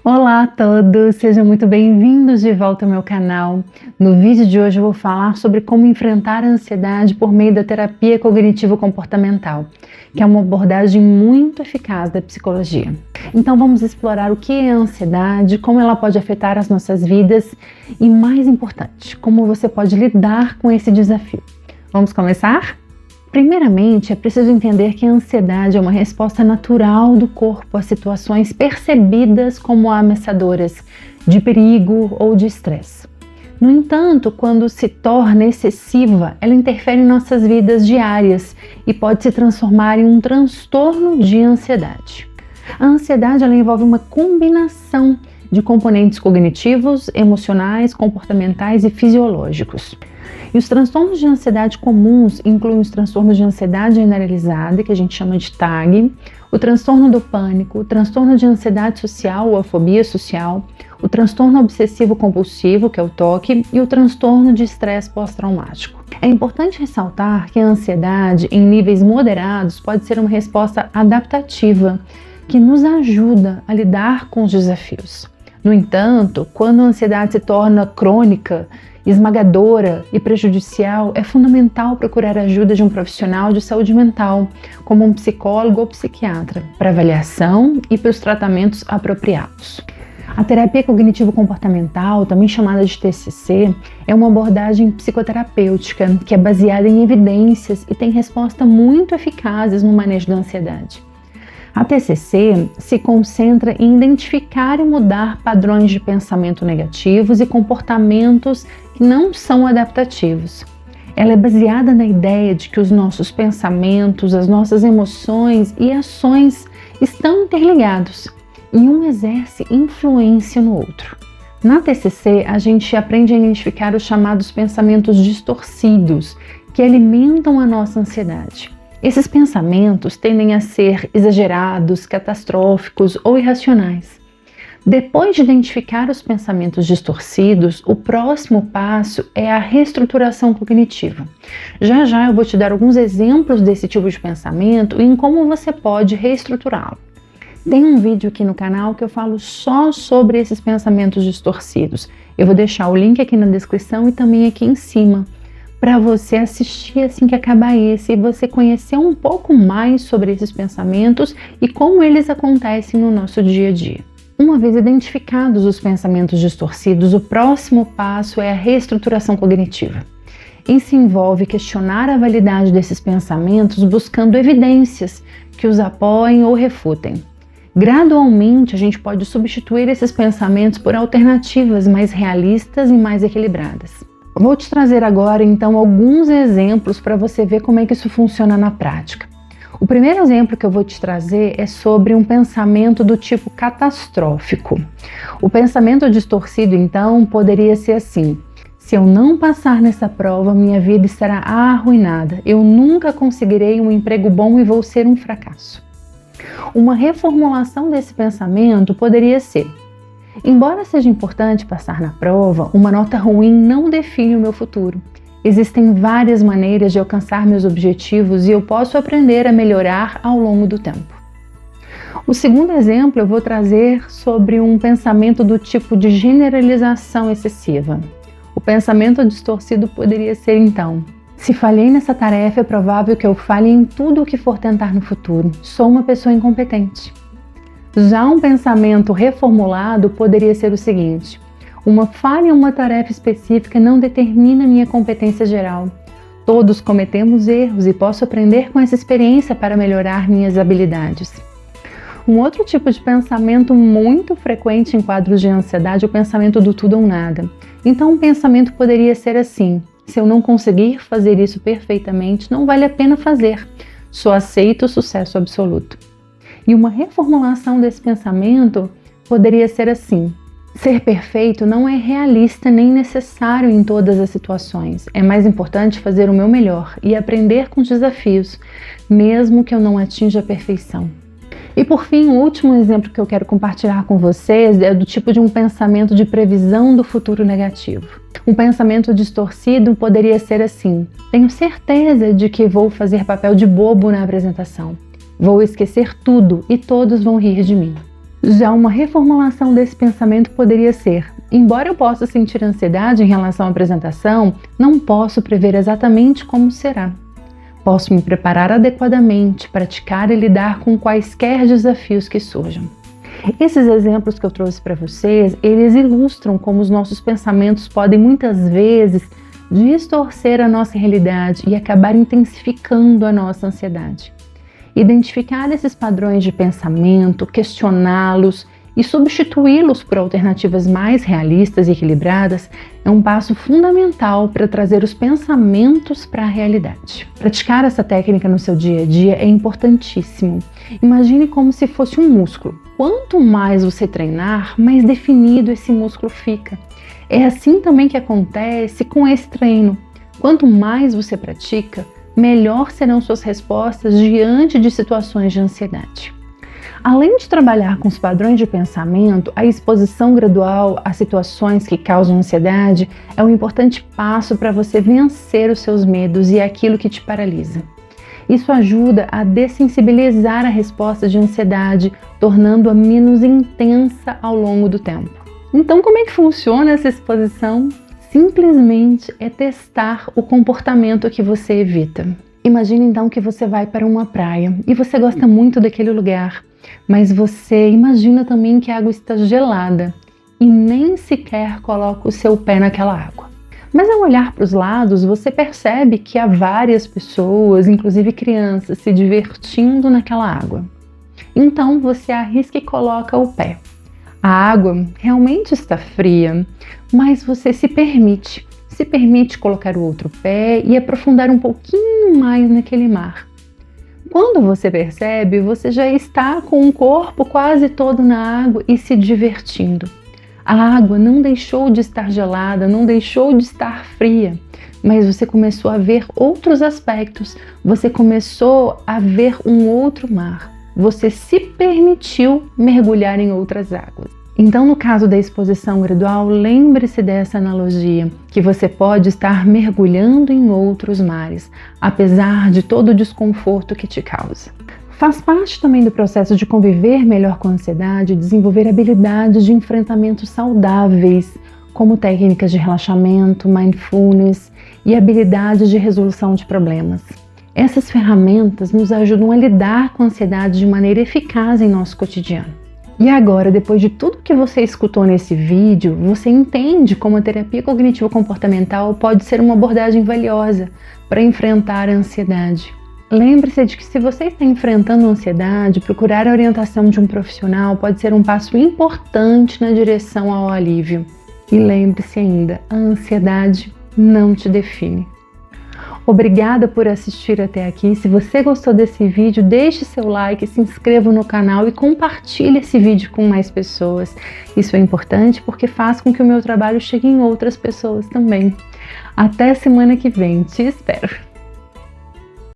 Olá a todos, sejam muito bem-vindos de volta ao meu canal. No vídeo de hoje eu vou falar sobre como enfrentar a ansiedade por meio da terapia cognitivo-comportamental, que é uma abordagem muito eficaz da psicologia. Então vamos explorar o que é a ansiedade, como ela pode afetar as nossas vidas e, mais importante, como você pode lidar com esse desafio. Vamos começar? Primeiramente, é preciso entender que a ansiedade é uma resposta natural do corpo a situações percebidas como ameaçadoras, de perigo ou de estresse. No entanto, quando se torna excessiva, ela interfere em nossas vidas diárias e pode se transformar em um transtorno de ansiedade. A ansiedade ela envolve uma combinação de componentes cognitivos, emocionais, comportamentais e fisiológicos. E os transtornos de ansiedade comuns incluem os transtornos de ansiedade generalizada, que a gente chama de TAG, o transtorno do pânico, o transtorno de ansiedade social ou a fobia social, o transtorno obsessivo-compulsivo, que é o TOC, e o transtorno de estresse pós-traumático. É importante ressaltar que a ansiedade, em níveis moderados, pode ser uma resposta adaptativa, que nos ajuda a lidar com os desafios. No entanto, quando a ansiedade se torna crônica, esmagadora e prejudicial, é fundamental procurar a ajuda de um profissional de saúde mental, como um psicólogo ou psiquiatra, para avaliação e para os tratamentos apropriados. A terapia cognitivo-comportamental, também chamada de TCC, é uma abordagem psicoterapêutica que é baseada em evidências e tem respostas muito eficazes no manejo da ansiedade. A TCC se concentra em identificar e mudar padrões de pensamento negativos e comportamentos que não são adaptativos. Ela é baseada na ideia de que os nossos pensamentos, as nossas emoções e ações estão interligados e um exerce influência no outro. Na TCC, a gente aprende a identificar os chamados pensamentos distorcidos, que alimentam a nossa ansiedade. Esses pensamentos tendem a ser exagerados, catastróficos ou irracionais. Depois de identificar os pensamentos distorcidos, o próximo passo é a reestruturação cognitiva. Já já eu vou te dar alguns exemplos desse tipo de pensamento e em como você pode reestruturá-lo. Tem um vídeo aqui no canal que eu falo só sobre esses pensamentos distorcidos. Eu vou deixar o link aqui na descrição e também aqui em cima, para você assistir assim que acabar esse e você conhecer um pouco mais sobre esses pensamentos e como eles acontecem no nosso dia a dia. Uma vez identificados os pensamentos distorcidos, o próximo passo é a reestruturação cognitiva. Isso envolve questionar a validade desses pensamentos buscando evidências que os apoiem ou refutem. Gradualmente, a gente pode substituir esses pensamentos por alternativas mais realistas e mais equilibradas. Vou te trazer agora, então, alguns exemplos para você ver como é que isso funciona na prática. O primeiro exemplo que eu vou te trazer é sobre um pensamento do tipo catastrófico. O pensamento distorcido, então, poderia ser assim: se eu não passar nessa prova, minha vida estará arruinada. Eu nunca conseguirei um emprego bom e vou ser um fracasso. Uma reformulação desse pensamento poderia ser: embora seja importante passar na prova, uma nota ruim não define o meu futuro. Existem várias maneiras de alcançar meus objetivos e eu posso aprender a melhorar ao longo do tempo. O segundo exemplo eu vou trazer sobre um pensamento do tipo de generalização excessiva. O pensamento distorcido poderia ser então: se falhei nessa tarefa, é provável que eu falhe em tudo o que for tentar no futuro. Sou uma pessoa incompetente. Já um pensamento reformulado poderia ser o seguinte: uma falha em uma tarefa específica não determina minha competência geral. Todos cometemos erros e posso aprender com essa experiência para melhorar minhas habilidades. Um outro tipo de pensamento muito frequente em quadros de ansiedade é o pensamento do tudo ou nada. Então, um pensamento poderia ser assim: se eu não conseguir fazer isso perfeitamente, não vale a pena fazer. Só aceito o sucesso absoluto. E uma reformulação desse pensamento poderia ser assim: ser perfeito não é realista nem necessário em todas as situações. É mais importante fazer o meu melhor e aprender com os desafios, mesmo que eu não atinja a perfeição. E por fim, o último exemplo que eu quero compartilhar com vocês é do tipo de um pensamento de previsão do futuro negativo. Um pensamento distorcido poderia ser assim: tenho certeza de que vou fazer papel de bobo na apresentação. Vou esquecer tudo e todos vão rir de mim. Já uma reformulação desse pensamento poderia ser: embora eu possa sentir ansiedade em relação à apresentação, não posso prever exatamente como será. Posso me preparar adequadamente, praticar e lidar com quaisquer desafios que surjam. Esses exemplos que eu trouxe para vocês, eles ilustram como os nossos pensamentos podem muitas vezes distorcer a nossa realidade e acabar intensificando a nossa ansiedade. Identificar esses padrões de pensamento, questioná-los e substituí-los por alternativas mais realistas e equilibradas é um passo fundamental para trazer os pensamentos para a realidade. Praticar essa técnica no seu dia a dia é importantíssimo. Imagine como se fosse um músculo. Quanto mais você treinar, mais definido esse músculo fica. É assim também que acontece com esse treino. Quanto mais você pratica, melhor serão suas respostas diante de situações de ansiedade. Além de trabalhar com os padrões de pensamento, a exposição gradual a situações que causam ansiedade é um importante passo para você vencer os seus medos e aquilo que te paralisa. Isso ajuda a dessensibilizar a resposta de ansiedade, tornando-a menos intensa ao longo do tempo. Então, como é que funciona essa exposição? Simplesmente é testar o comportamento que você evita. Imagine então que você vai para uma praia e você gosta muito daquele lugar, mas você imagina também que a água está gelada e nem sequer coloca o seu pé naquela água. Mas ao olhar para os lados, você percebe que há várias pessoas, inclusive crianças, se divertindo naquela água. Então você arrisca e coloca o pé. A água realmente está fria, mas você se permite colocar o outro pé e aprofundar um pouquinho mais naquele mar. Quando você percebe, você já está com o corpo quase todo na água e se divertindo. A água não deixou de estar gelada, não deixou de estar fria, mas você começou a ver outros aspectos, você começou a ver um outro mar. Você se permitiu mergulhar em outras águas. Então, no caso da exposição gradual, lembre-se dessa analogia, que você pode estar mergulhando em outros mares, apesar de todo o desconforto que te causa. Faz parte também do processo de conviver melhor com a ansiedade, desenvolver habilidades de enfrentamento saudáveis, como técnicas de relaxamento, mindfulness e habilidades de resolução de problemas. Essas ferramentas nos ajudam a lidar com a ansiedade de maneira eficaz em nosso cotidiano. E agora, depois de tudo que você escutou nesse vídeo, você entende como a terapia cognitivo-comportamental pode ser uma abordagem valiosa para enfrentar a ansiedade. Lembre-se de que se você está enfrentando a ansiedade, procurar a orientação de um profissional pode ser um passo importante na direção ao alívio. E lembre-se ainda, a ansiedade não te define. Obrigada por assistir até aqui. Se você gostou desse vídeo, deixe seu like, se inscreva no canal e compartilhe esse vídeo com mais pessoas. Isso é importante porque faz com que o meu trabalho chegue em outras pessoas também. Até semana que vem, te espero!